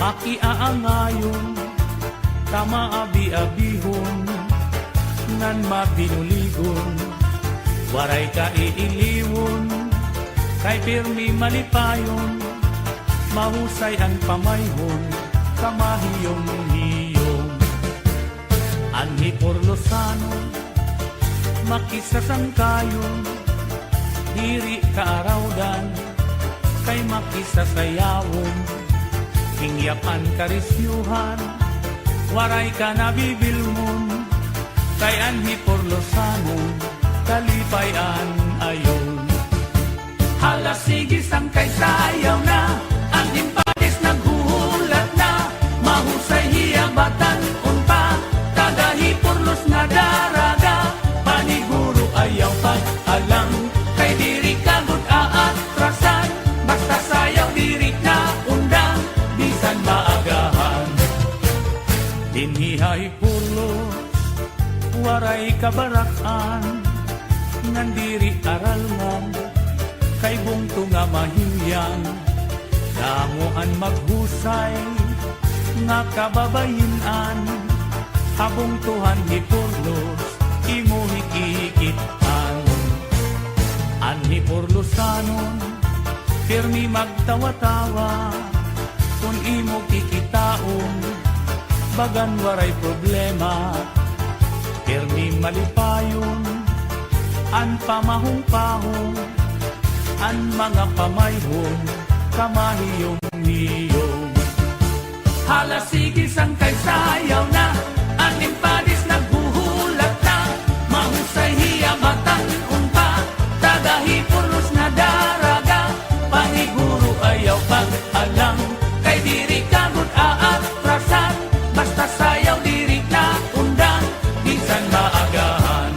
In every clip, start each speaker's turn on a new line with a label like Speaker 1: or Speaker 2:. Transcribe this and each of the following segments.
Speaker 1: makiaangayon, kamaabi-abihon, nan mabinuligon, waray ka iiliwon, kay pirmi malipayon, mahusay ang pamayhon, kamahiyong-hiyong. Anhi Porlosano, makisasangkayon, diri kaarawdan, kay makisasayawon, hingyapan karisyuhan, waray ka nabibilmon, kay Anhi Porlosano, kalipayan ayon. Hala sige sangkay sayaw na, ang impadis naghuhulat na, mahusay hiyabatan unpa, kagahi Porlos na daraga, paniguro ayaw pag-alang, kay diri kagod aatrasan, basta sayaw diri na undang, bisan maagahan. Dinhihay Porlos, waray kabarakan, nandiri aralman, kay bungto nga mahiyang, damuan maghusay, nga kababayinan, habong tuhan ni Porlos, imo hikikitan. Anhi Porlosanon, pirmi magtawa-tawa, kung imo kikitaon, bagan waray problema, pirmi malipayon, an pamahong-pahong, an mga pamayhong, kamahiyong-hiyong. Hala sige sangkay sayaw na, an impadis naghuhulat na, mahusay hiyabatan unpa, tagahi Porlos na daraga, paniguro ayaw pag-alang, kay diri kagod aatrasan, basta sayaw diri na undang, bisan maagahan.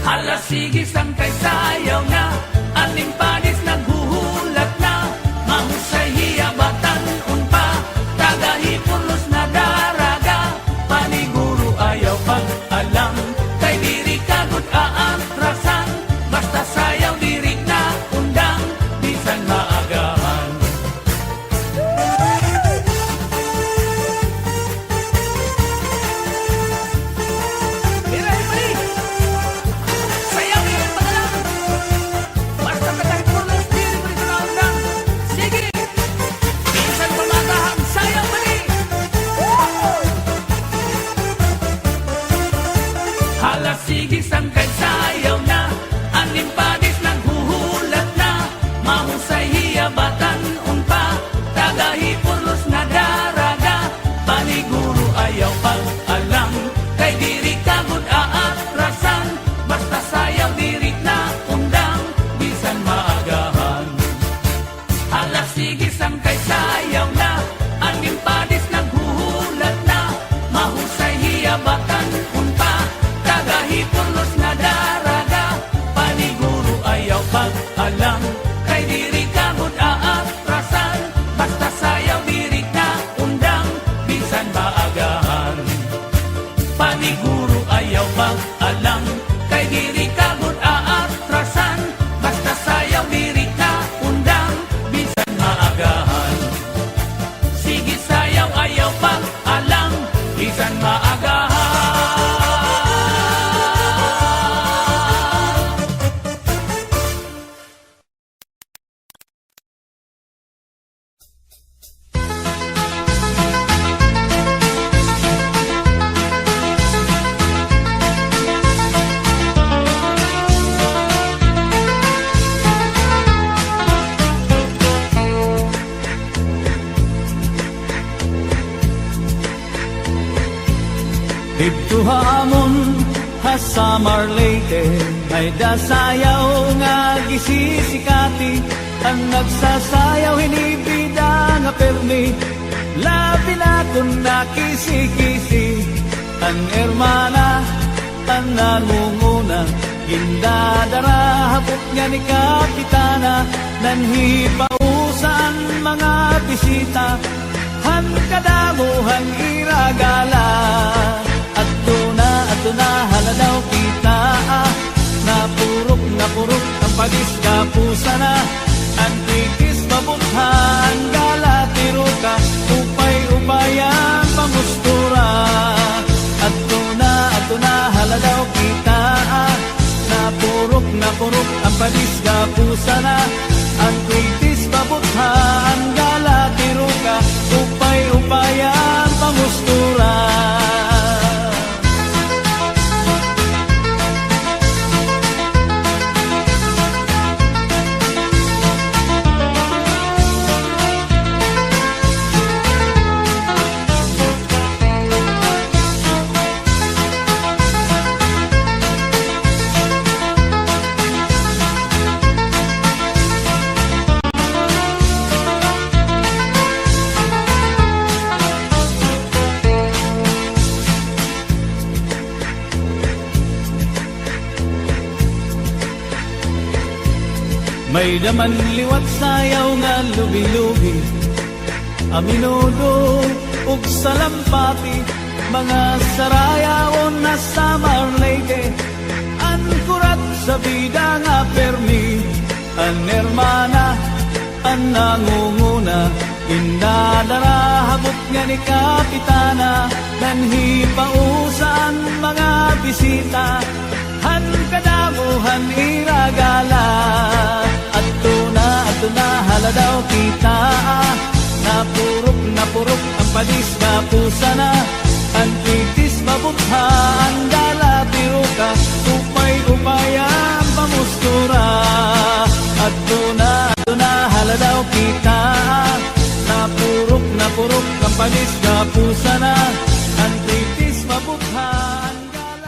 Speaker 1: Hala sige sangkay sayaw na, aning padis naghuhulat na, mahusay hiyabatan unpa, tagahi Porlos na daraga, paniguro ayaw pag-alam, kay diri kagod aatrasan, basta sayaw diri na undang, bisan maagahan. Hala sige sangkay sayaw na, aning padis naghuhulat na, mahusay hiyabatan unpa, tagahi Porlos na daraga, paniguro ayaw pag-alam, kay diri kagod aatrasan, basta sayaw diri na undang, bisan maagahan. Hala sige sangkay sayaw na, aning padis naghuhulat na, mahusay hiyabatan unpa, tagahi Porlos na daraga, paniguro ayaw pag-alam, kay diri kagod aatrasan, basta sayaw diri na undang, bisan maagahan. Paniguro ayaw pag-alam, kay diri kagod aatrasan, basta sayaw diri na undang, bisan maagahan. Sige sayaw ayaw pag-alam, bisan maagahan.
Speaker 2: Dito hamon hasamar Leyte, ay dasayaw nga gisisikati, ang nagsasayaw hinibida nga permi, labi na kung nakisi-kisi, ang ermana, ang nangunguna, gindadara hapot nga ni Kapitana, nanhipausan mga bisita, han kadamuhang iragala. Ato na haladaw kita, napurok ang pagis kapusa na, ang tikis mabuthan gala tiruka, padis ka pusa na ang kritis pabutha ang gala tiruka upay-upayan pamustura. May daman liwat sayaw nga lubi-lubi, aminudo ug salampati, mga sarayaon na Samar Leyte, ankurat sa bida nga permi, an hermana, an nangunguna, indadarahabot nga ni Kapitana, nanhi pausan mga bisita, han kadamuhan iragala. Ato na haladaw kita, napurok ang padis na pusa na, ang kritis mabukha ang dala tiruka, upay-upayan pamustura. Ato na haladaw kita, napurok ang padis na pusa na, ang kritis mabukha ang dala.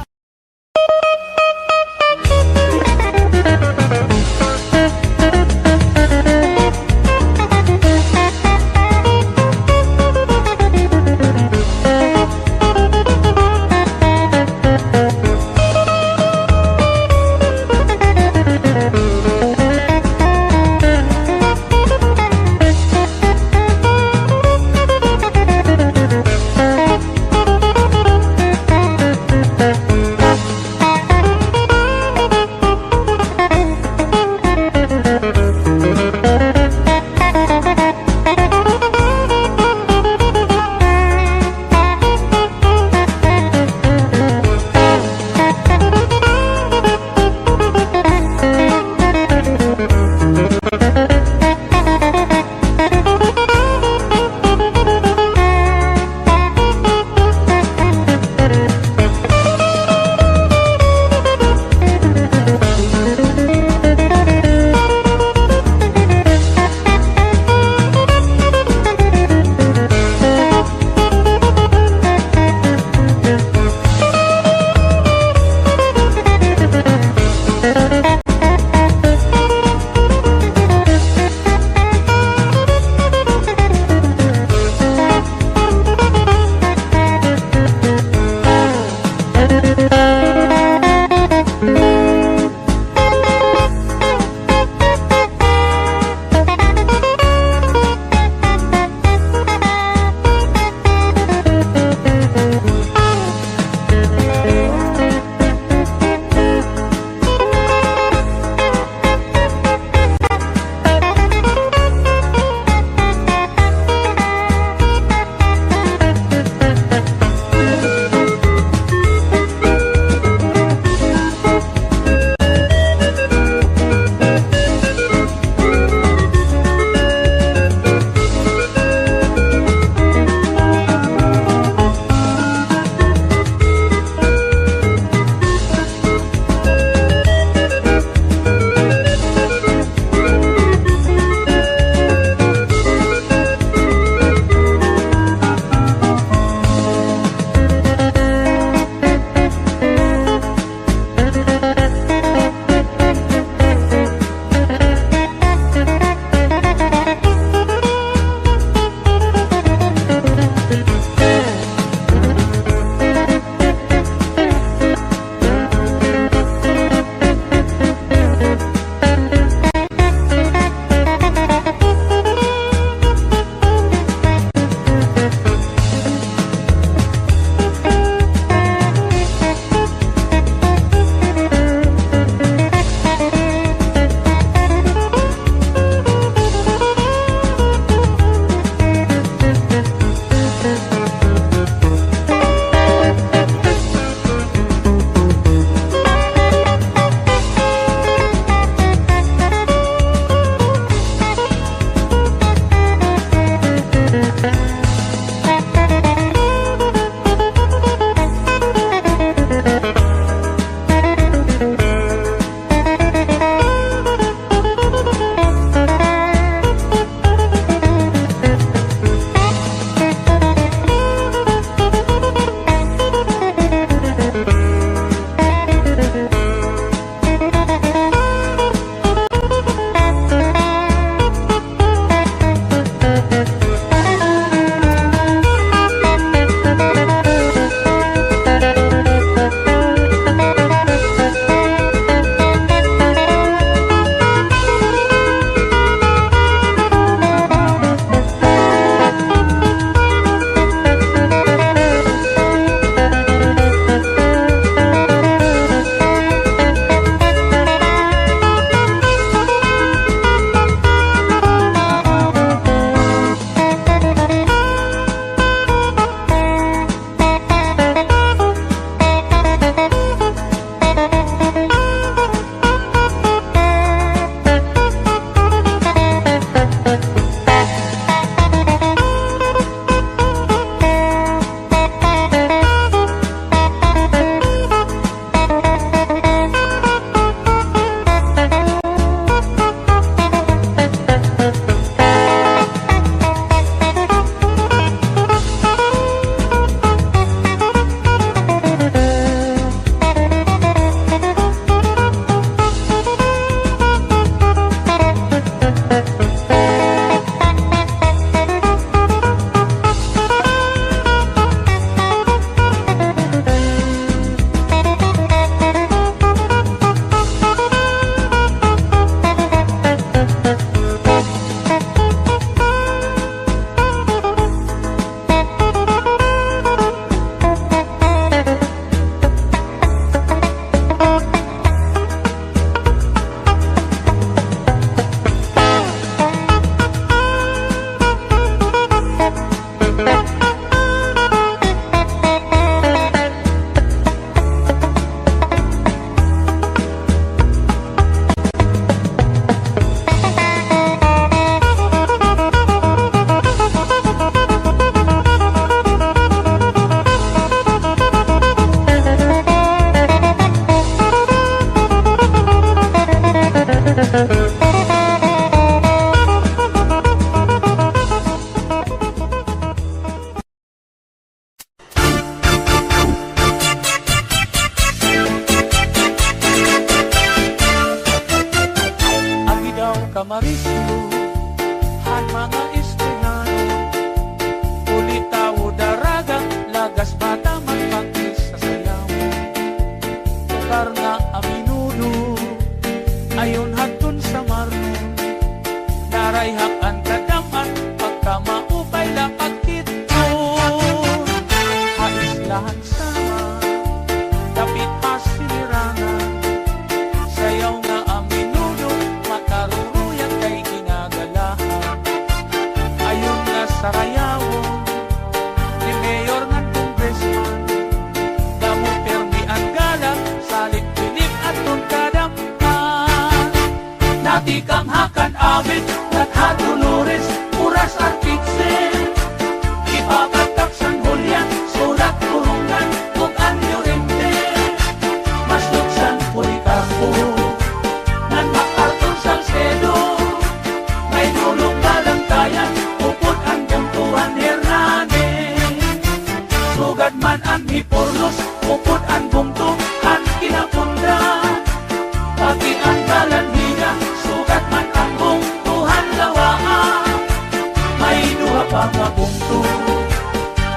Speaker 1: bugto.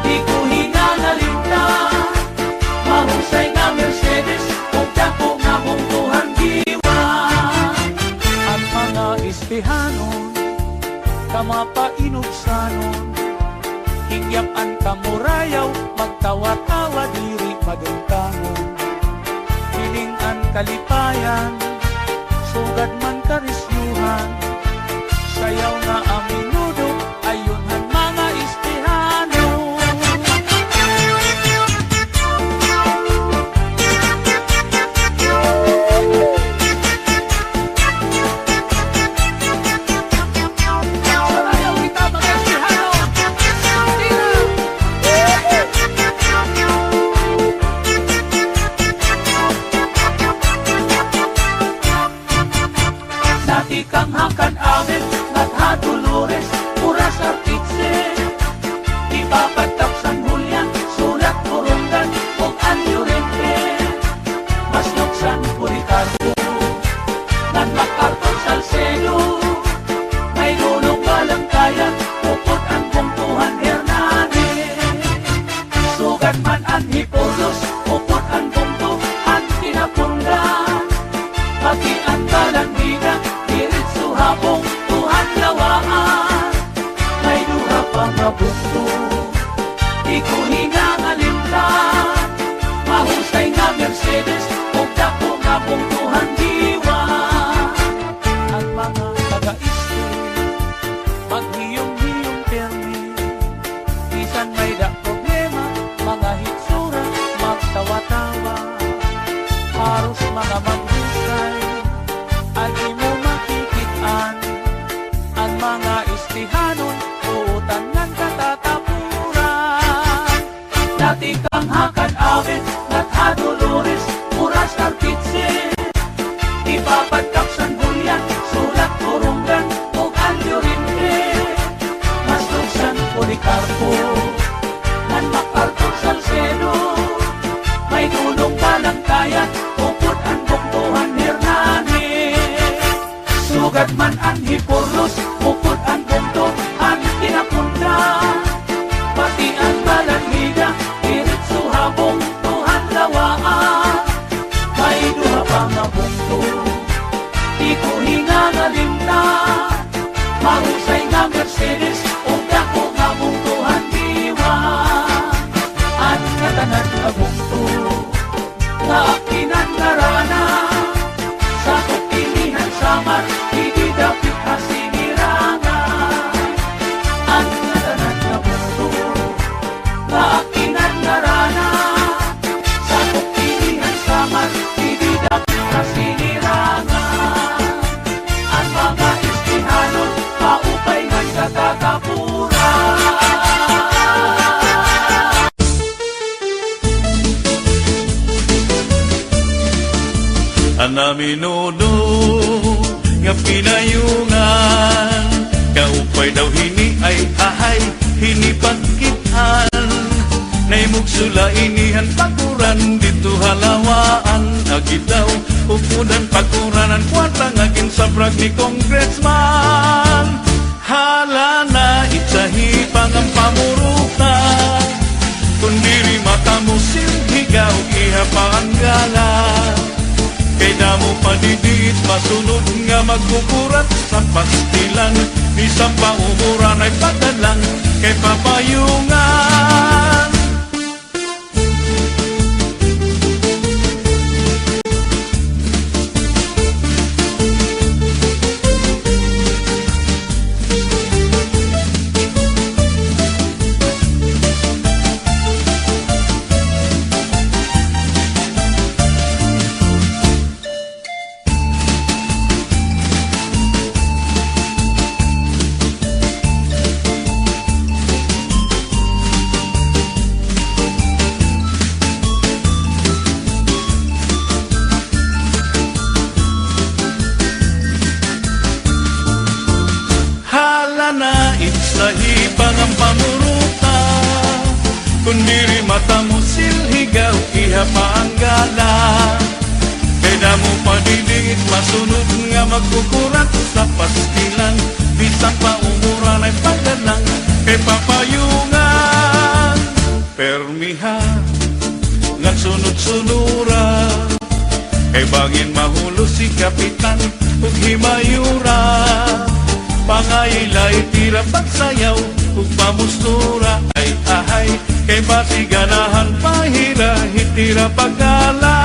Speaker 1: Di ko hinangalinta, mahusay nga Mercedes, ug dako nga bungtuhan diwa.
Speaker 2: Ang mga istihanon, kamapainugsanon, hingyapan kamurayaw, magtawa-tawa diri magantangon. Hilingan kalipayan, sugad man karisyuhan, sayaw na ang minudo, ayunhan mga istihano.
Speaker 1: Sarayaw kita mga istihano. Dati kang hakan amin, natha Dolores, puras artitse. Ipapatak San Julian, sulat Corongan, o Anyurente. Mas nuksan Policarpo, nan MacArthur Salcedo. May gulong balang kaya, upot ang bungtuhan Hernandez. Sugat man ang Hipolos, upot ang bungtuhan Pinapundan. Pati ang Balanghiga, diretso habong Tuhan lawaan. May duha pa nga bugto, di ko hinangalimtan. Mahusay nga Mercedes, ug dako nga bungtuhan diwa.
Speaker 2: Ang mga taga-isti, maghiyong-hiyong permi, bisan may da problema, mga hitsura, magtawa-tawa. Haros mga maghusay, agi mo makikitaan, ang mga istihanon, uutan ng katatapuran.
Speaker 1: Dati kang hakan amin, natha Dolores, puras artitse. Ipapatak San Julian, sulat Corongan, o Anyurente. Mas nuksan Policarpo, nan MacArthur Salcedo. May gulong balang kaya, upot ang bungtuhan Hernandez. Sugat man ang Hipolos, upot ang bungtuhan Pinapundan. Pati ang Balanghiga, diretso habong Tuhan lawaan. May duha pa nga bungto, di ko hinangalimtan. Mahusay nga Mercedes, ug dako nga bungtuhan diwa. Ang katanan nga bungto, nga akinan karana, sa kupilihan samar, hindi dapit hasinirangan. Ang katanan nga bungto, nga akinan karana, sa kupilihan samar, hindi dapit hasinirangan. Ang mga istihanon, paupay ng katatapuran.
Speaker 3: Ana minudo nga pinayungan, kaupay daw hini ay ahay hinipagkitan. Naimugssula inihan pakuran dito halawaan, agi daw upunan pakuranan kwatang agin sa prag ni congressman. Hala na itsahi pangang pamurutan, kundiri mata mo silhigaw iha paanggalan. Kay damo padidit, masunod nga magkukurat sa pastilan. Bisang paumuran ay padalang kay papayungan. Sahibang ang pamuruta, kundiri mata mo silhigaw, iha paanggala. Kay damo padidit, masunod nga magkukurat sa pastilan. Bisang paumuran ay pagdalang, kay kay papayungan permiha ngan sunod-sunura kay bangin mahulo si kapitan ug himayura pangaylay tira pagsayaw ug pamustura ay ahay kay basiganahan pahira hitira pagala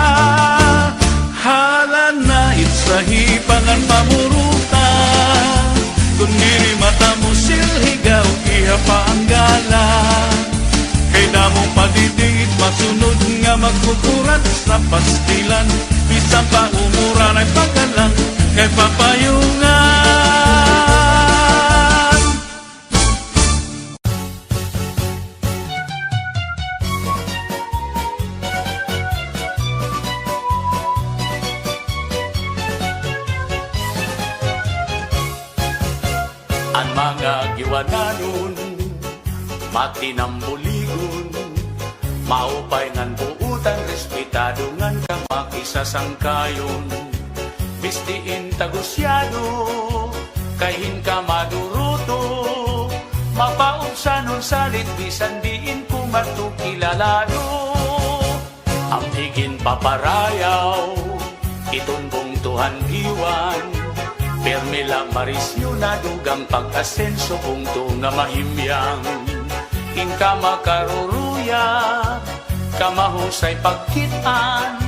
Speaker 3: halan na itsahipangan pamuruta kung diri mata mo silhigaw iha pa ang gala kay damong padidingit masunod nga magkukurat sa pastilan bisan pa umuran ay pagkalang kay papayungan
Speaker 1: ang mga giwananon matinambuligon maupay ngan buutan respetado ngan kang makisasangkayon bistiin tagusyado kahin ka maduruto mapaubsanon salit bisan diin kung matukilalado ang higin paparayaw itunbong tuhan giwan permila marisyo na dugang pag-asenso punto nga mahimyang inka makaruruya kamahusay pagkitaan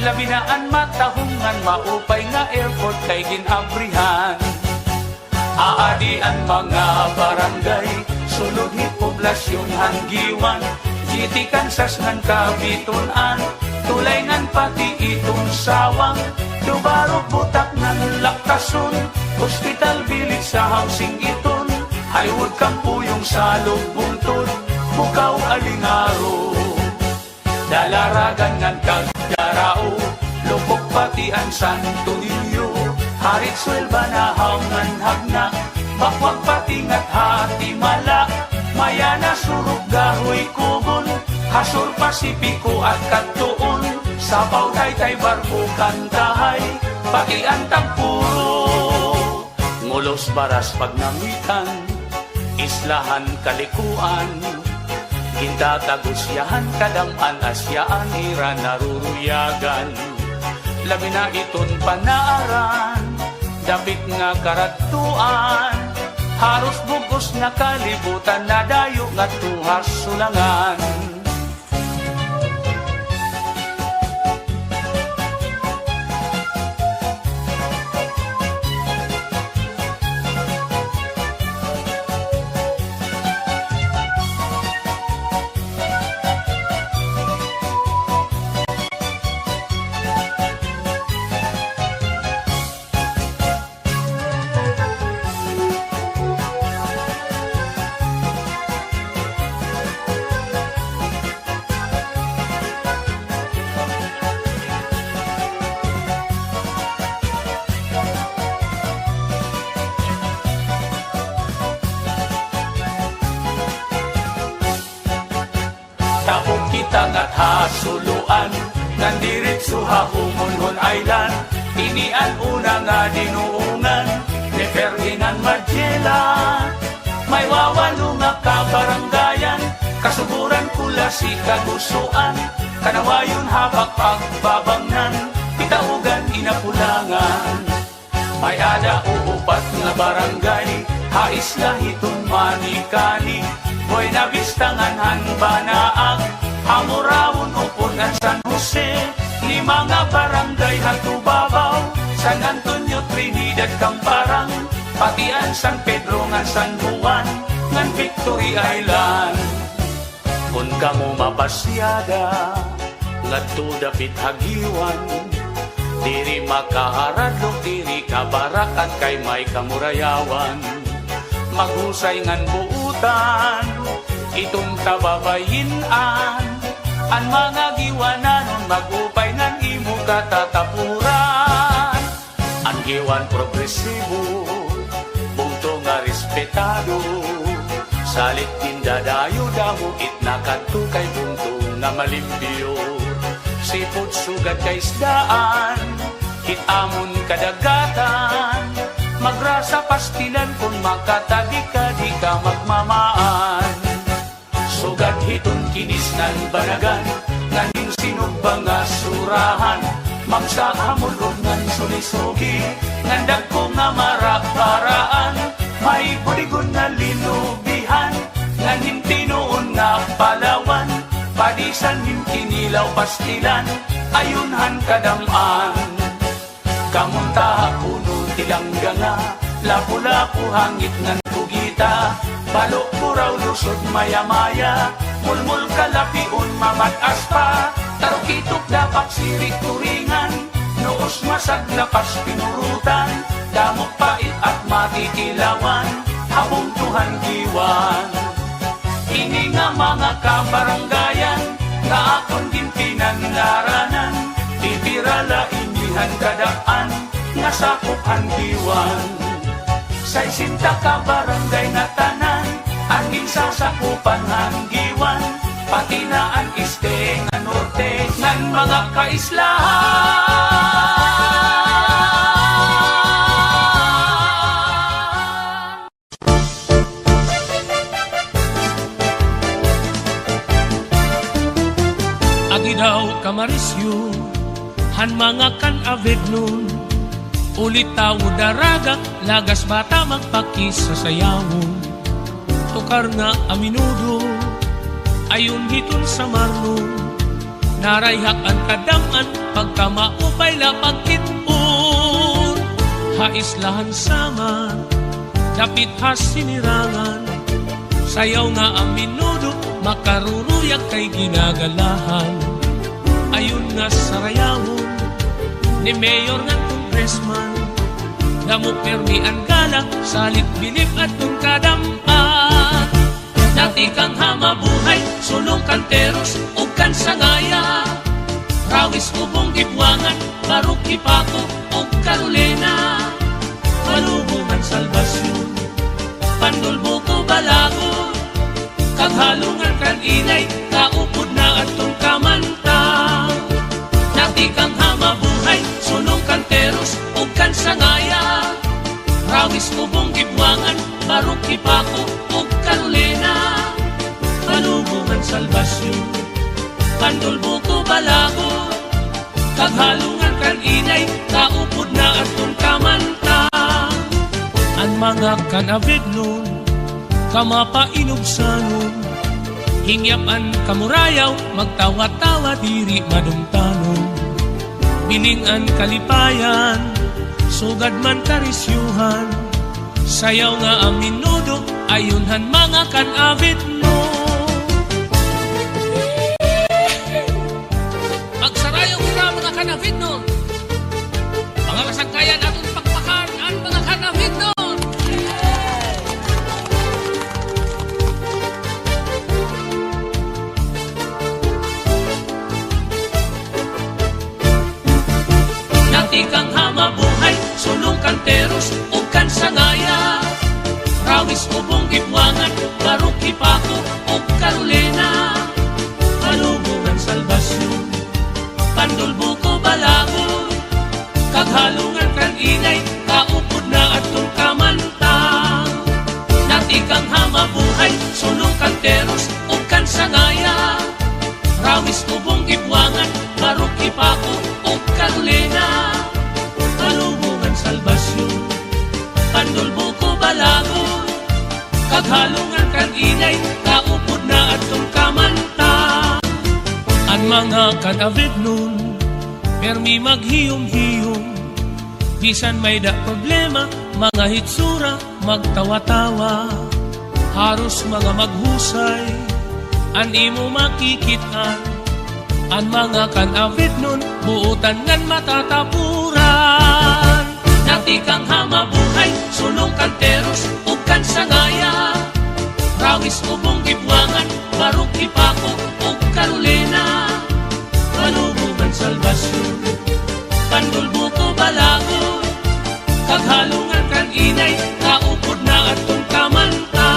Speaker 1: labinaan matahungan maupay nga airport kay ginabrihan aadian mga barangay sulod ni poblasyon hanggiwan jitikan sasngan kabitunan tulay ngan pati itong sawang Dubarok butak ng lakason Hospital bilit sa housing iton Highwood kampuyong sa lugbuntod Bukaw alingaro Dalaragan ngan kagdarao Lupok pati ang Santo Niño Harit swelba na haungan hagna Bakwag pati ngat hati mala Mayana surug gahoy kubon Hasur Pasipiko at Katuon Sabaw tay barko kantahay Pakiantang puro Ngulos baras pagnamitan Islahan kalikuan Gintatagusyahan kadaman asyaan Ira naruruyagan Labi na iton panaaran Dapit nga karatuan Haros bugos na kalibutan Na dayo nga tuhas sulangan Tapos kita nga't hasuluan Nandiritso hahumunhon island Inian una nga dinuungan Ni Ferdinand Magellan May wawalo nga kabaranggayan Kasuburan kula si kagusuan Kanawayon habak pagbabangnan Pitaugan inapulangan May ada uupat nga barangay Hais lahiton manikani Boy na bistangan hanbanaag Hamurawon upunan San Jose Lima nga barangay hatubabaw San Antonio, Trinidad, Camparang Patian, San Pedro, nga San Juan Ngan Victory Island Kung kamo mapasyada Ngadto dapit hagiwan Diri makaharadlok, diri kabarakan Kay may kamurayawan Maghusay ngan buutan Itong tababayinan Ang mga giwananon Magupay ngan imo katatapuran Ang giwan progresibo Bungto nga respetado Salit tindadayo damo Itnakanto kay bungto nga malimpyo Sipot sugat kay isdaan Hitamon kadagatan Magrasa pastilan kung makatabi ka di ka magmamaan hiton kinis nan banagan, nganin sinubang nga surahan, magsakamulog ngan sulisugi, ngandag ko nga maraparaan, may buligon na linubihan, nganin tinuon nga palawan, padisan kinilaw pastilan, ayunhan kadamaan. Kamunta puno tilangga nga, lapu-lapu hangit ngan kugita, balok puraw lusod maya-maya, mulmul kalapiun mamatas pa, tarukitok dapak sirik turingan, noos masag lapas pinurutan, damok pait at matitilawan, habong Tuhan giwan. Ini nga mga kabaranggayan, nga akong gintinan laranan, pipirala inihan kadaan, nga sakupan giwan. Sa isinta ka barangay na tanan, angin sasakupan hanggiwan, pati na ang iste nga norte, ngan mga kaislahan.
Speaker 4: Agi daw kamarisyo, han mga kan avid nun, ulit tao daraga, lagas bata magpakis sa sayawon. Tukar nga aminudo, ayun hiton sa marno, narayhak ang kadaman, pagkamaupay lapag kitpon. Haislahan sama, dapit has sinirangan, sayaw nga aminudo, makaruruyag kay ginagalahan. Ayun nga sarayawon, ni Mayor nga Congressman, damo permi ang galang, salit bilip at nung kadampan. Dati kang hamabuhay, sulong kanteros, ug kan sangaya, rawis ubong gibwangan, barok ipako, ug Carolina, malubungan salbasyon, pandulbuko balago, kaghalungan kan inay, kaupod na atong kamanta. Dati kang hamabuhay, sulong kanteros, ug kan sangaya, rawis ubong gibwangan, barok ipako, ug Carolina, malubungan salbasyon, pandulbuko balago, kaghalungan kan inay, kaupod na atong kamanta. Ang mga kanavid nun, kamapainugsanon, hingyapan kamurayaw, magtawa-tawa diri madumtanon. Bilingan kalipayan, sugad man karisyuhan, sayaw nga ang minudo, ayunhan mga kan-avid no. Magsarayaw kita mga kan-avid no, mga masangkayan atong pakpakan ang mga kan-avid no. Kang hamabuhay, sulong kanteros, ug kan sangaya, rawis ubong gibwangan, barok ipako, ug Carolina, malubungan salbasyon, pandulbuko balago, kaghalungan kan inay, kaupod na atong kamanta. Dati kang hamabuhay, sulong kanteros, ug kan sangaya, rawis ubong gibwangan, barok ipako, ug Carolina, malubungan salbasyon, pandulbuko balago, kaghalungan kan inay, kaupod na atong kamanta. Ang mga kanavid nun, permi maghiyom-hiyom, bisan may da problema, mga hitsura, magtawa-tawa, haros mga maghusay, an imo makikitan. Ang mga kanavid nun, buutan ngan matatapuran. Dati kang hamabuhay, sulong kanteros, ug kan sangaya, rawis ubong gibwangan, barok ipako, ug Carolina, malubungan salbasyon, pandulbuko balago, kaghalungan kan inay, kaupod na atong kamanta.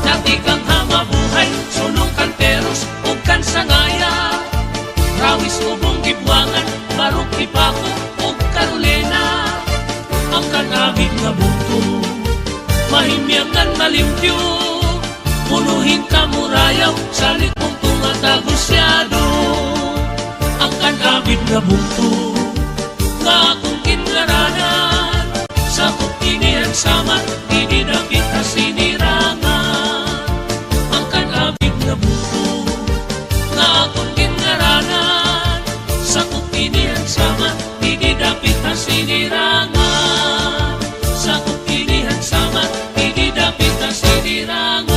Speaker 4: Dati kang hamabuhay, sulong kanteros, ug kan sangaya, rawis ubong gibwangan, barok ipako, ug Carolina, ang kanabit nga buto, mahimyangan malimpyo, punuhin ka muraya. ayaw sa likong tungatagusyado ang kanabid na bukto nga akong kinlaranan sa kukinihan saman dinidapit na sinirangan ang kanabid na bukto nga akong kinlaranan sa kukinihan saman dinidapit na sinirangan sa kukinihan saman dinidapit na sinirangan.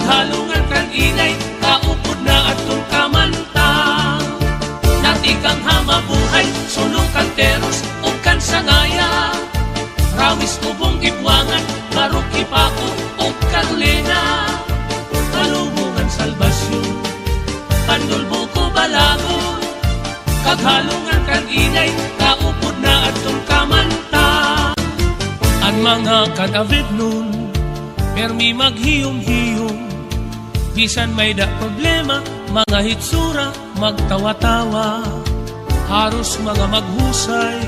Speaker 1: Kaghalungan kan inay, kaupod na atong kamantang. Natikang hamabuhay, sulong kanteros, o kan sangaya. Rawis ubong gibwangan, marok ipako, o Carolina. Kalubungan salbasyon, pandulbo ko balagon. Kaghalungan kan inay, kaupod na atong kamantang. Ang mga kanawid nun, permi maghiyom-hiyom. Bisan may da problema, mga hitsura, magtawa-tawa. Haros mga maghusay,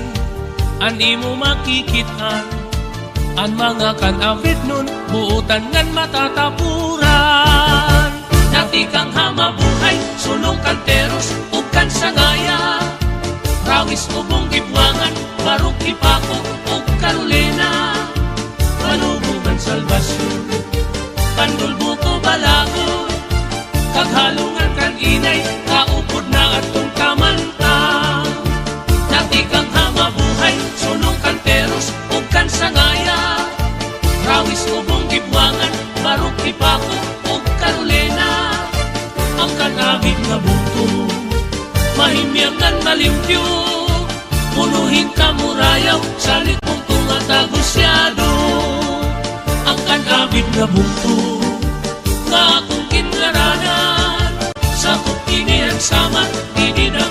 Speaker 1: an imo makikitan. Ang mga kanawid nun, buutan ngan matatapuran. Natikang hamabuhay, sulong kanteros, ukan sangaya. Rawis ubong gibwangan, barok ipako, o Carolina. Kalubungan salbasyon, pandulbo ko balagon. Kaghalungan kan inay, kaupod na atong kamantang. Natikang hamabuhay, sulong kanteros, ukan sangaya. Rawis ubong gibwangan, barok ipako, o Carolina. Ang kanabig nga buto, mahimyakan malimpyo. Punuhin ka murayaw, sa likong tumatagusyado. Ang kanabig nga buto, nga akong kinlaranan. Sa kukinihan sama, hindi na